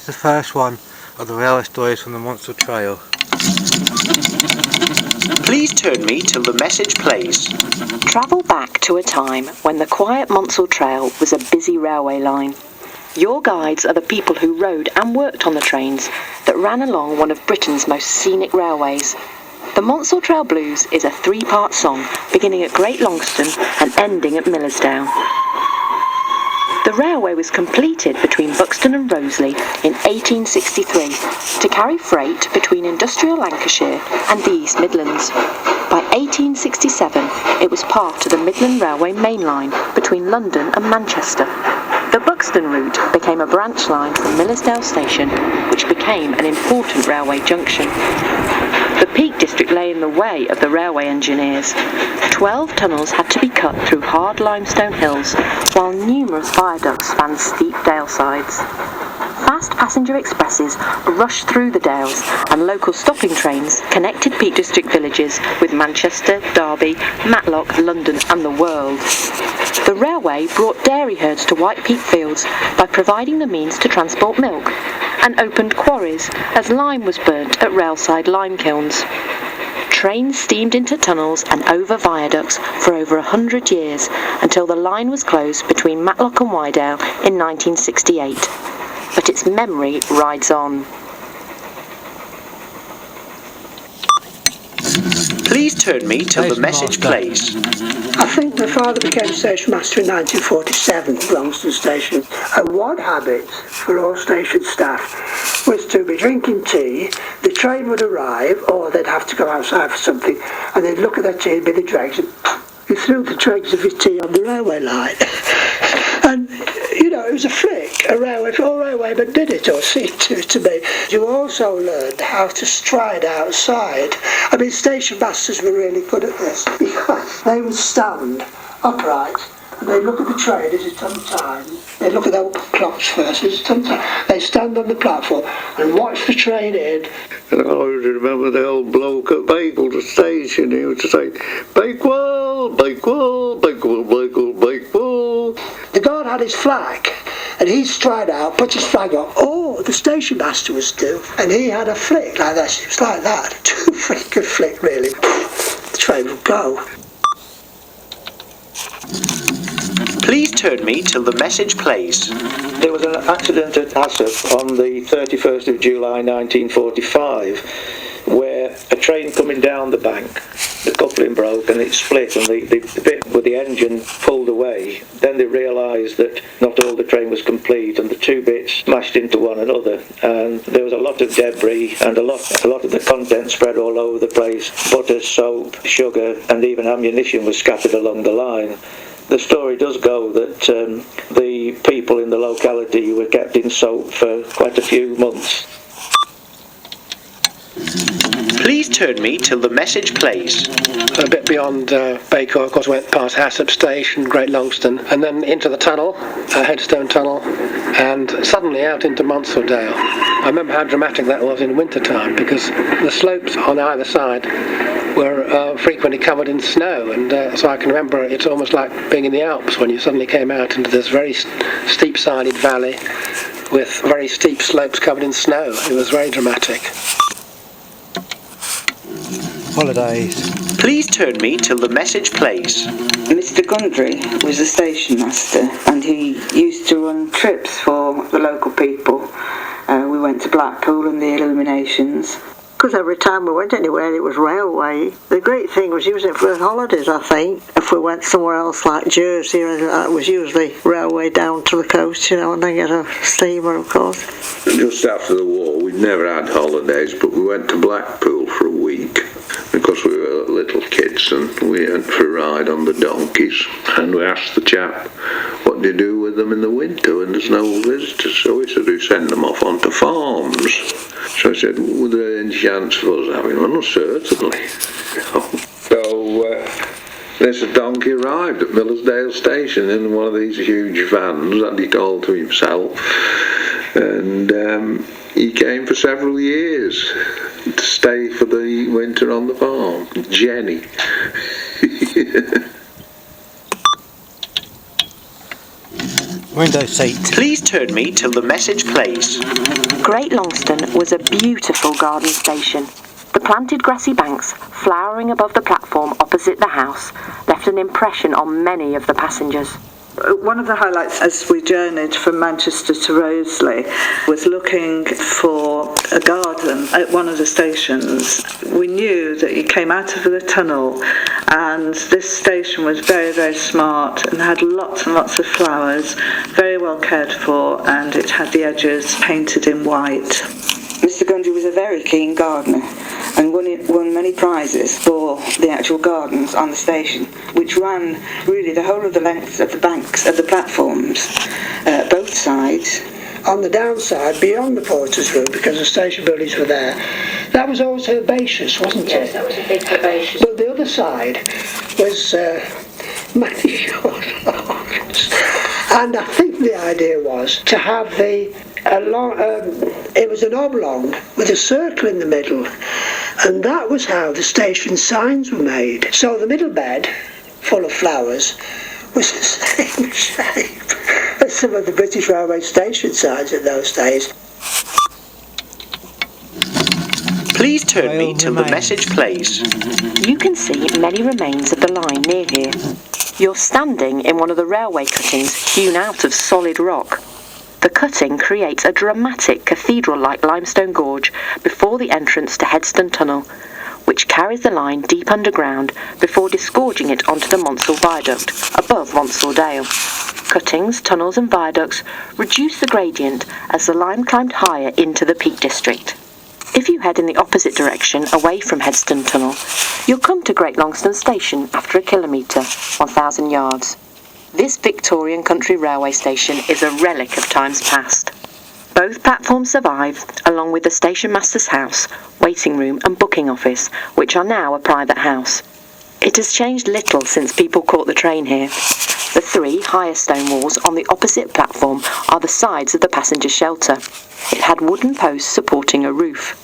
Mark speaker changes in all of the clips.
Speaker 1: This is the first one of the railway stories from the Monsal Trail.
Speaker 2: Please turn me till the message plays.
Speaker 3: Travel back to a time when the quiet Monsal Trail was a busy railway line. Your guides are the people who rode and worked on the trains that ran along one of Britain's most scenic railways. The Monsal Trail Blues is a three-part song beginning at Great Longston and ending at Miller's-Dale. The railway was completed between Buxton and Roseley in 1863 to carry freight between industrial Lancashire and the East Midlands. By 1867, it was part of the Midland Railway main line between London and Manchester. The Buxton route became a branch line from Miller's-Dale station, which became an important railway junction. The Peak District lay in the way of the railway engineers. 12 tunnels had to be cut through hard limestone hills, while numerous viaducts spanned steep dale sides. Fast passenger expresses rushed through the dales, and local stopping trains connected Peak District villages with Manchester, Derby, Matlock, London and the world. The railway brought dairy herds to White Peat Fields by providing the means to transport milk, and opened quarries as lime was burnt at railside lime kilns. Trains steamed into tunnels and over viaducts for over 100 years until the line was closed between Matlock and Wydale in 1968. But its memory rides on.
Speaker 2: Please turn me till the message plays.
Speaker 4: I think my father became station master in 1947 at Longston Station, and one habit for all station staff was to be drinking tea. The train would arrive, or they'd have to go outside for something, and they'd look at their tea and be the dregs, and he threw the dregs of his tea on the railway line. And, you know, it was a flick, all railwaymen did it, or seemed to me. You also learned how to stride outside. I mean, station masters were really good at this, because they would stand upright, and they'd look at the train as it turned time. They'd look at their clocks first as it turned time. They'd stand on the platform and watch the train in.
Speaker 5: And I always remember the old bloke at Bakewell station. He used to say, Bakewell, Bakewell, Bakewell, Bakewell, Bakewell.
Speaker 4: The guard had his flag, and he'd stride out, put his flag on. Oh, the station master was due, and he had a flick like that. It was like that, too freak a flick, really. The train would go.
Speaker 2: Please turn me till the message plays.
Speaker 6: There was an accident at Hassop on the 31st of July 1945 where a train coming down the bank, the coupling broke and it split, and the bit with the engine pulled away. Then they realised that not all the train was complete and the two bits smashed into one another, and there was a lot of debris and a lot of the content spread all over the place. Butter, soap, sugar and even ammunition was scattered along the line. The story does go that the people in the locality were kept in soak for quite a few months.
Speaker 2: Please turn me till the message plays.
Speaker 7: A bit beyond Bakewell, of course, went past Hassop Station, Great Longston, and then into the tunnel, Headstone Tunnel, and suddenly out into Monsal Dale. I remember how dramatic that was in winter time, because the slopes on either side were frequently covered in snow, and so I can remember it's almost like being in the Alps when you suddenly came out into this very steep-sided valley with very steep slopes covered in snow. It was very dramatic.
Speaker 1: Holidays.
Speaker 2: Please turn me till the message plays.
Speaker 8: Mr. Gundry was a station master, and he used to run trips for the local people. We went to Blackpool and the Illuminations.
Speaker 9: Because every time we went anywhere, it was railway. The great thing was using it for holidays, I think. If we went somewhere else like Jersey, it was usually railway down to the coast, and then get a steamer, of course.
Speaker 5: Just after the war, we'd never had holidays, but we went to Blackpool for a week because we were little kids, and we went for a ride on the donkeys, and we asked the chap, what do you do with them in the winter when there's no visitors? So he said, we send them off onto farms. So I said, would there any chance of us having one? Well, certainly. So this donkey arrived at Miller's-Dale station in one of these huge vans that he called to himself, and he came for several years to stay for the winter on the farm. Jenny.
Speaker 1: Window seat.
Speaker 2: Please turn me till the message plays.
Speaker 3: Great Longston was a beautiful garden station. The planted grassy banks, flowering above the platform opposite the house, left an impression on many of the passengers.
Speaker 8: One of the highlights as we journeyed from Manchester to Roseley was looking for a garden at one of the stations. We knew that you came out of the tunnel and this station was very, very smart and had lots and lots of flowers, very well cared for, and it had the edges painted in white. Mr. Gundry was a very keen gardener and won many prizes for the actual gardens on the station, which ran really the whole of the length of the banks of the platforms, both sides.
Speaker 4: On the downside, beyond the porter's room, because the station buildings were there, that was always herbaceous, wasn't it?
Speaker 3: Yes, that was a big herbaceous.
Speaker 4: But the other side was many short lawns. And I think the idea was to have it was an oblong with a circle in the middle, and that was how the station signs were made. So the middle bed, full of flowers, was the same shape as some of the British Railway station signs in those days.
Speaker 2: Please turn me till the message plays.
Speaker 3: You can see many remains of the line near here. You're standing in one of the railway cuttings hewn out of solid rock. The cutting creates a dramatic cathedral-like limestone gorge before the entrance to Headstone Tunnel, which carries the line deep underground before disgorging it onto the Monsal Viaduct above Monsal Dale. Cuttings, tunnels and viaducts reduce the gradient as the line climbed higher into the Peak District. If you head in the opposite direction away from Headstone Tunnel, you'll come to Great Longston Station after a kilometre, 1,000 yards. This Victorian country railway station is a relic of times past. Both platforms survive, along with the station master's house, waiting room and booking office, which are now a private house. It has changed little since people caught the train here. The three higher stone walls on the opposite platform are the sides of the passenger shelter. It had wooden posts supporting a roof.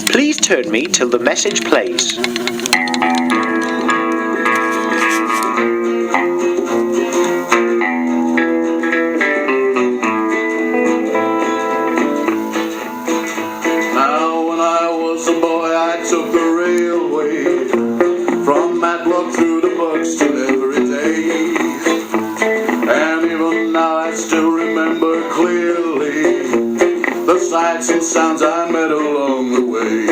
Speaker 2: Please turn me till the message plays.
Speaker 10: Sights and sounds I met along the way.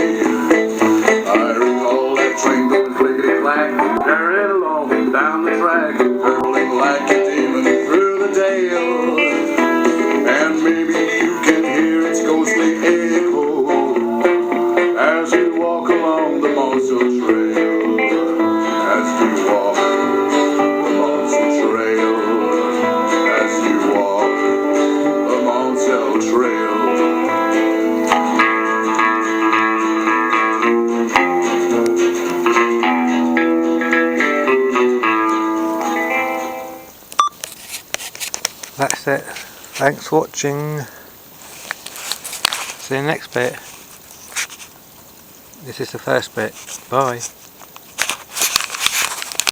Speaker 10: I recall that train going clickety-clack, tearing along down the track, hurtling like a demon through the dale. And maybe you can hear its ghostly echo as you walk along the Monsal Trail. As you walk the Monsal Trail. As you walk the Monsal Trail.
Speaker 1: That's it. Thanks for watching. See you next bit. This is the first bit. Bye.